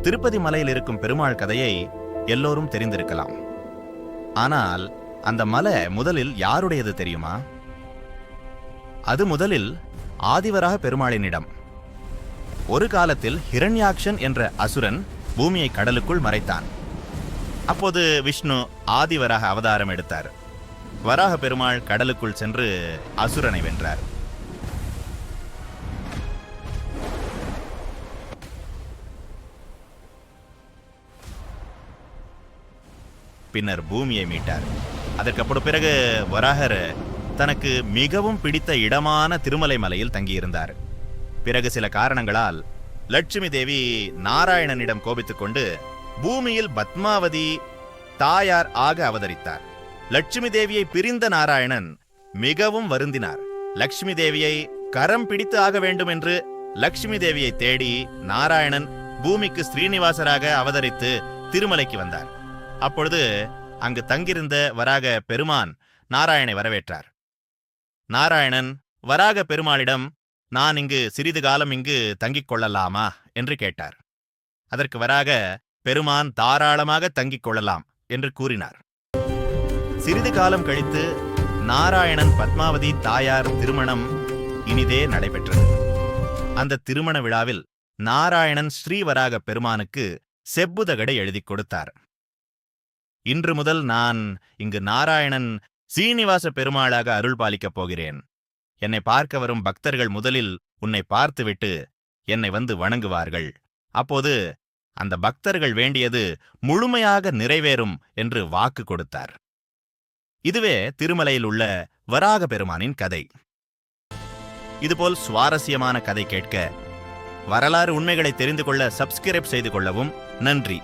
திருப்பதி மலையில் இருக்கும் பெருமாள் கதையை எல்லோரும் தெரிந்திருக்கலாம். ஆனால் அந்த மலை முதலில் யாருடையது தெரியுமா? அது முதலில் ஆதிவராக பெருமாளினிடம். ஒரு காலத்தில் ஹிரண்யாக்ஷன் என்ற அசுரன் பூமியை கடலுக்குள் மறைத்தான். அப்போது விஷ்ணு ஆதிவராக அவதாரம் எடுத்தார். வராக பெருமாள் கடலுக்குள் சென்று அசுரனை வென்றார். பின்னர் பூமியை மீட்டார். அதற்கப்புறம் பிறகு வராகர் தனக்கு மிகவும் பிடித்த இடமான திருமலை மலையில் தங்கியிருந்தார். பிறகு சில காரணங்களால் லட்சுமி தேவி நாராயணனிடம் கோபித்துக் கொண்டு பூமியில் பத்மாவதி தாயார் ஆக அவதரித்தார். லட்சுமி தேவியை பிரிந்த நாராயணன் மிகவும் வருந்தினார். லட்சுமி தேவியை கரம் பிடித்து ஆக வேண்டும் என்று லட்சுமி தேவியை தேடி நாராயணன் பூமிக்கு ஸ்ரீனிவாசராக அவதரித்து திருமலைக்கு வந்தார். அப்பொழுது அங்கு தங்கியிருந்த வராக பெருமான் நாராயணனை வரவேற்றார். நாராயணன் வராக பெருமாளிடம், நான் இங்கு சிறிது காலம் இங்கு தங்கிக் கொள்ளலாமா என்று கேட்டார். அதற்கு வராக பெருமான் தாராளமாக தங்கிக் கொள்ளலாம் என்று கூறினார். சிறிது காலம் கழித்து நாராயணன் பத்மாவதி தாயார் திருமணம் இனிதே நடைபெற்றது. அந்த திருமண விழாவில் நாராயணன் ஸ்ரீவராக பெருமானுக்கு செப்புதகடை எழுதி கொடுத்தார். இன்று முதல் நான் இங்கு நாராயணன் சீனிவாச பெருமாளாக அருள் பாலிக்கப் போகிறேன். என்னை பார்க்க வரும் பக்தர்கள் முதலில் உன்னை பார்த்துவிட்டு என்னை வந்து வணங்குவார்கள். அப்போது அந்த பக்தர்கள் வேண்டியது முழுமையாக நிறைவேறும் என்று வாக்கு கொடுத்தார். இதுவே திருமலையில் உள்ள வராக பெருமானின் கதை. இதுபோல் சுவாரஸ்யமான கதை கேட்க, வரலாறு உண்மைகளை தெரிந்து கொள்ள சப்ஸ்கிரைப் செய்து கொள்ளவும். நன்றி.